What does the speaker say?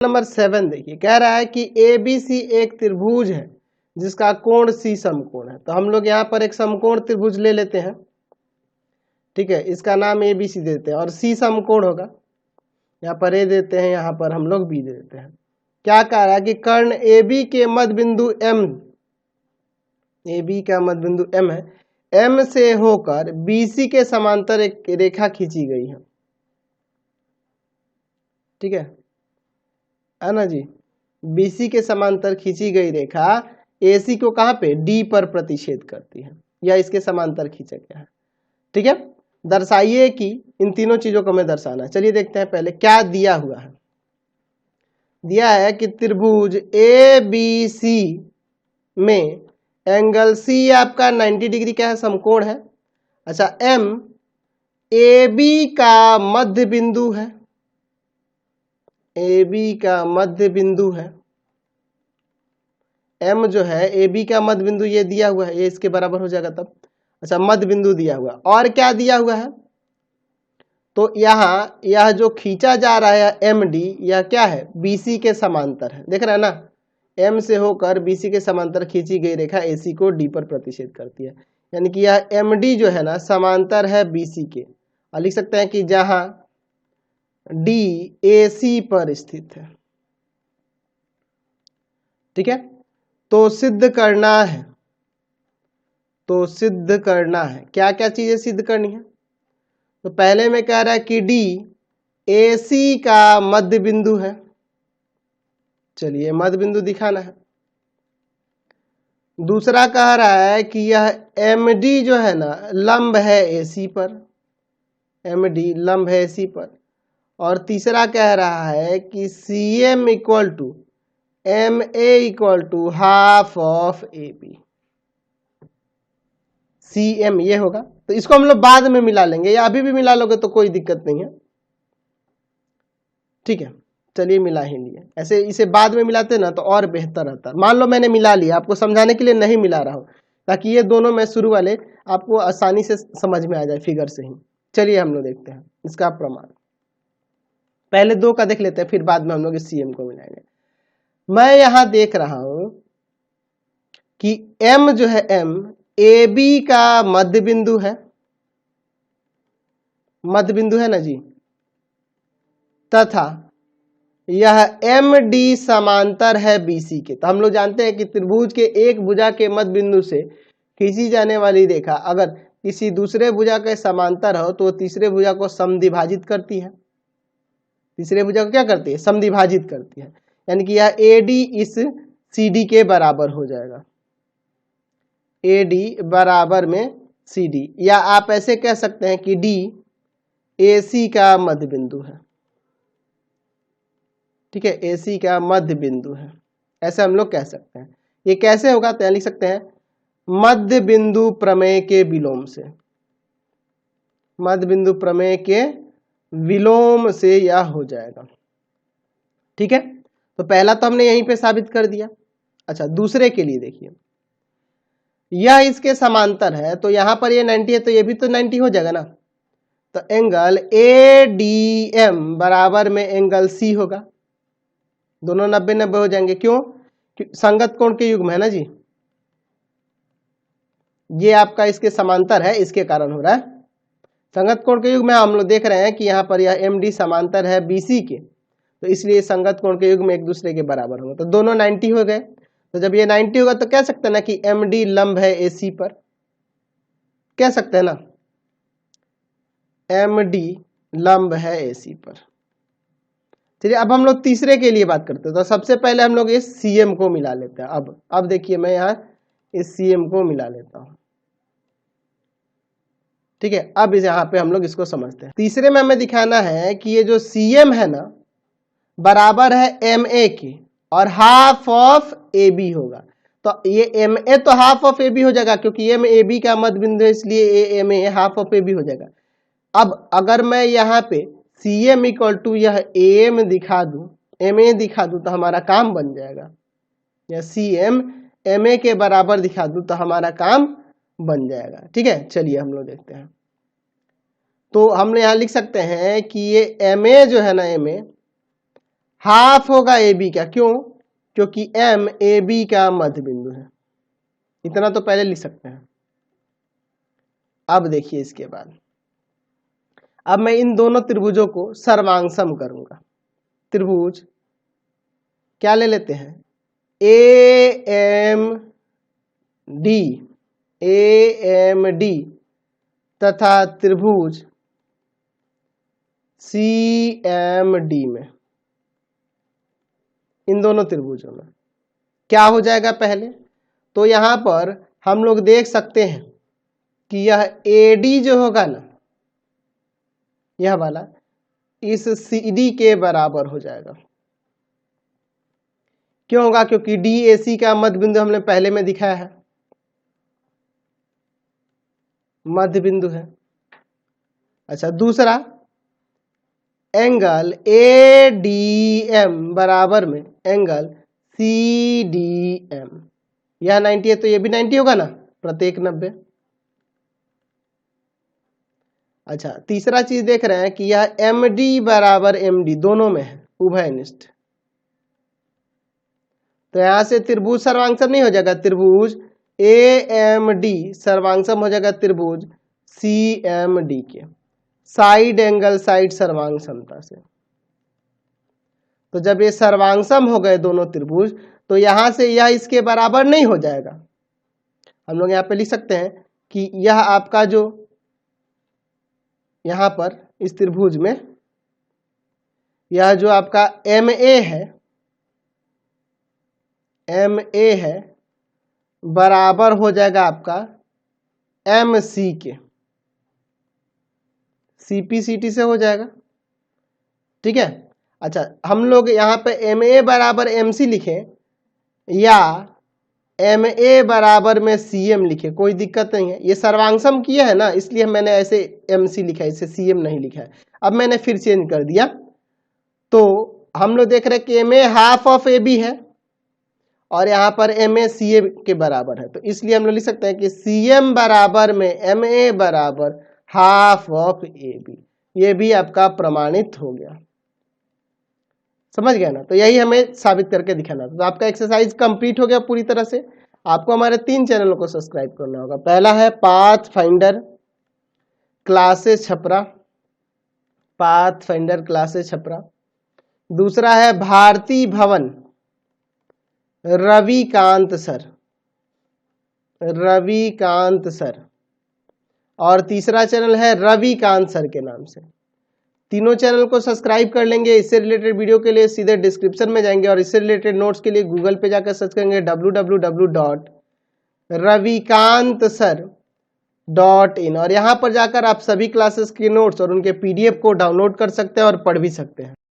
Number 7 देखिए, कह रहा है कि ABC एक त्रिभुज है जिसका कोण C समकोण है। तो हम लोग यहाँ पर एक समकोण त्रिभुज ले लेते हैं, ठीक है, इसका नाम ABC देते हैं और C समकोण होगा, यहाँ पर A देते हैं, यहाँ पर हम लोग B दे देते हैं। क्या कह रहा है कि कर्ण AB के मध्य बिंदु M, AB का मध्य बिंदु M है, M से होकर BC के समांतर एक रेखा खींची गई है, ठीक है ना जी। BC के समांतर खींची गई रेखा AC को कहाँ पे D पर प्रतिच्छेद करती है, या इसके समांतर खींचा गया है, ठीक है। दर्शाइए कि इन तीनों चीजों को हमें दर्शाना है। चलिए देखते हैं पहले क्या दिया हुआ है। दिया है कि त्रिभुज ABC में एंगल C आपका 90 डिग्री क्या है, समकोण है। अच्छा, M AB का मध्य बिंदु है, AB का मध्य बिंदु है। M जो है AB का मध्य बिंदु ये दिया हुआ है, ये इसके बराबर हो जाएगा तब। अच्छा, मध्य बिंदु दिया हुआ, और क्या दिया हुआ है, तो यहाँ यह जो खींचा जा रहा है MD, यह क्या है, BC के समांतर है। देख रहे हैं ना, M से होकर BC के समांतर खींची गई रेखा AC को D पर प्रतिच्छेद करती है, यानी कि यह MD जो है ना समांतर है BC के, और लिख सकते हैं कि जहां D AC पर स्थित है, ठीक है। तो सिद्ध करना है, तो सिद्ध करना है, क्या क्या चीजें सिद्ध करनी है। तो पहले में कह रहा है कि D AC का मध्य बिंदु है, चलिए मध्य बिंदु दिखाना है। दूसरा कह रहा है कि यह MD जो है ना लंब है AC पर, MD लंब है AC पर। और तीसरा कह रहा है कि CM equal to MA equal to half of AB, CM ये होगा। तो इसको हम लोग बाद में मिला लेंगे, या अभी भी मिला लोगे तो कोई दिक्कत नहीं है, ठीक है। चलिए मिला ही लिए, ऐसे इसे बाद में मिलाते ना तो और बेहतर रहता। मान लो मैंने मिला लिया, आपको समझाने के लिए नहीं मिला रहा हूं, ताकि ये दोनों मैं शुरू वाले आपको आसानी से समझ में आ जाए फिगर से ही। चलिए हम लोग देखते हैं इसका प्रमाण। पहले दो का देख लेते हैं, फिर बाद में हम लोग इस CM को मिलाएंगे। मैं यहां देख रहा हूं कि M जो है M AB का मध्य बिंदु है, मध्य बिंदु है ना जी, तथा यह MD समांतर है BC के। तो हम लोग जानते हैं कि त्रिभुज के एक भुजा के मध्य बिंदु से खींची जाने वाली रेखा अगर किसी दूसरे भुजा के समांतर हो तो तीसरे भुजा को समद्विभाजित करती है, तीसरे भुजा को क्या करती है, समद्विभाजित करती है, यानी कि यह AD इस CD के बराबर हो जाएगा, AD बराबर में CD, या आप ऐसे कह सकते हैं कि D AC का मध्य बिंदु है, ठीक है, AC का मध्य बिंदु है, ऐसे हम लोग कह सकते हैं। ये कैसे होगा, तो लिख सकते हैं मध्य बिंदु प्रमेय के विलोम से, मध्य बिंदु प्रमेय के विलोम से यह हो जाएगा, ठीक है। तो पहला तो हमने यहीं पे साबित कर दिया। अच्छा, दूसरे के लिए देखिए, यह इसके समांतर है, तो यहां पर ये 90 है तो ये भी तो 90 हो जाएगा ना। तो एंगल ADM बराबर में एंगल C होगा, दोनों 90-90 हो जाएंगे। क्यों, संगत कोण के युग्म है ना जी, ये आपका इसके समांतर है, इसके कारण हो रहा है संगत कोण के युग्म में। हम लोग देख रहे हैं कि यहाँ पर यह MD समांतर है BC के, तो इसलिए संगत कोण के युग्म एक दूसरे के बराबर होंगे, तो दोनों 90 हो गए। तो जब ये 90 होगा तो कह सकते हैं ना कि MD लंब है AC पर, कह सकते हैं ना MD लंब है AC पर। चलिए अब हम लोग तीसरे के लिए बात करते हैं। तो सबसे पहले हम लोग इस CM को मिला लेते हैं। अब देखिए मैं यहाँ इस CM को मिला लेता हूं, ठीक है। अब यहाँ पे हम लोग इसको समझते हैं। तीसरे में हमें दिखाना है कि ये जो CM है ना बराबर है MA के और हाफ ऑफ AB होगा। तो ये MA तो हाफ ऑफ AB हो जाएगा, क्योंकि ये AB का मध्य बिंदु है, इसलिए MA हाफ ऑफ AB हो जाएगा। अब अगर मैं यहाँ पे CM इक्वल टू यह AM दिखा दूं, MA दिखा दूं तो हमारा काम बन जाएगा, या CM MA के बराबर दिखा दूं तो हमारा काम बन जाएगा, ठीक है। चलिए हम लोग देखते हैं। तो हमने यहाँ लिख सकते हैं कि ये MA जो है ना MA हाफ होगा ए बी का, क्यों? क्योंकि एम ए बी का मध्य बिंदु है। इतना तो पहले लिख सकते हैं। अब देखिए इसके बाद, अब मैं इन दोनों त्रिभुजों को सर्वांगसम करूंगा। त्रिभुज क्या ले लेते हैं, ए एम डी तथा त्रिभुज सी एम डी में, इन दोनों त्रिभुजों में क्या हो जाएगा पहले? तो यहां पर हम लोग देख सकते हैं कि यह AD जो होगा ना, यह वाला इस CD के बराबर हो जाएगा। क्यों होगा? क्योंकि DAC का मध्य बिंदु हमने पहले में दिखाया है, मध्य बिंदु है। अच्छा, दूसरा एंगल ADM बराबर में एंगल CDM, यह 90 है तो ये भी 90 होगा ना, प्रत्येक 90। अच्छा, तीसरा चीज देख रहे हैं कि यह MD बराबर MD दोनों में है, उभयनिष्ठ। तो यहां से त्रिभुज सर्वांगसम नहीं हो जाएगा, त्रिभुज AMD सर्वांगसम हो जाएगा त्रिभुज CMD के साइड एंगल साइड सर्वांग समता से। तो जब ये सर्वांगसम हो गए दोनों त्रिभुज, तो यहां से यह इसके बराबर नहीं हो जाएगा। हम लोग यहाँ पे लिख सकते हैं कि यह आपका जो यहां पर इस त्रिभुज में यह जो आपका MA है बराबर हो जाएगा आपका MC के, CPCT से हो जाएगा। ठीक है। अच्छा, हम लोग यहाँ पे MA बराबर MC लिखें या MA बराबर में CM लिखे, कोई दिक्कत नहीं है। ये सर्वांगसम किया है ना, इसलिए मैंने ऐसे MC लिखा है, इसे CM नहीं लिखा है। अब मैंने फिर चेंज कर दिया। तो हम लोग देख रहे हैं कि MA हाफ ऑफ AB है और यहाँ पर MA CA के बराबर है, तो इसलिए हम लोग लिख सकते हैं कि CM बराबर में MA बराबर हाफ ऑफ AB। ये भी आपका प्रमाणित हो गया, समझ गया ना। तो यही हमें साबित करके दिखाना था। तो आपका एक्सरसाइज कंप्लीट हो गया पूरी तरह से। आपको हमारे 3 चैनलों को सब्सक्राइब करना होगा। पहला है path finder classes Chhapra, path finder classes Chhapra. दूसरा है भारती भवन रविकांत सर, और तीसरा चैनल है रविकांत सर के नाम से। तीनों चैनल को सब्सक्राइब कर लेंगे। इससे रिलेटेड वीडियो के लिए सीधे डिस्क्रिप्शन में जाएंगे और इससे रिलेटेड नोट्स के लिए गूगल पे जाकर सर्च करेंगे www.ravikantsir.in, और यहाँ पर जाकर आप सभी क्लासेस के नोट्स और उनके PDF को डाउनलोड कर सकते हैं और पढ़ भी सकते हैं।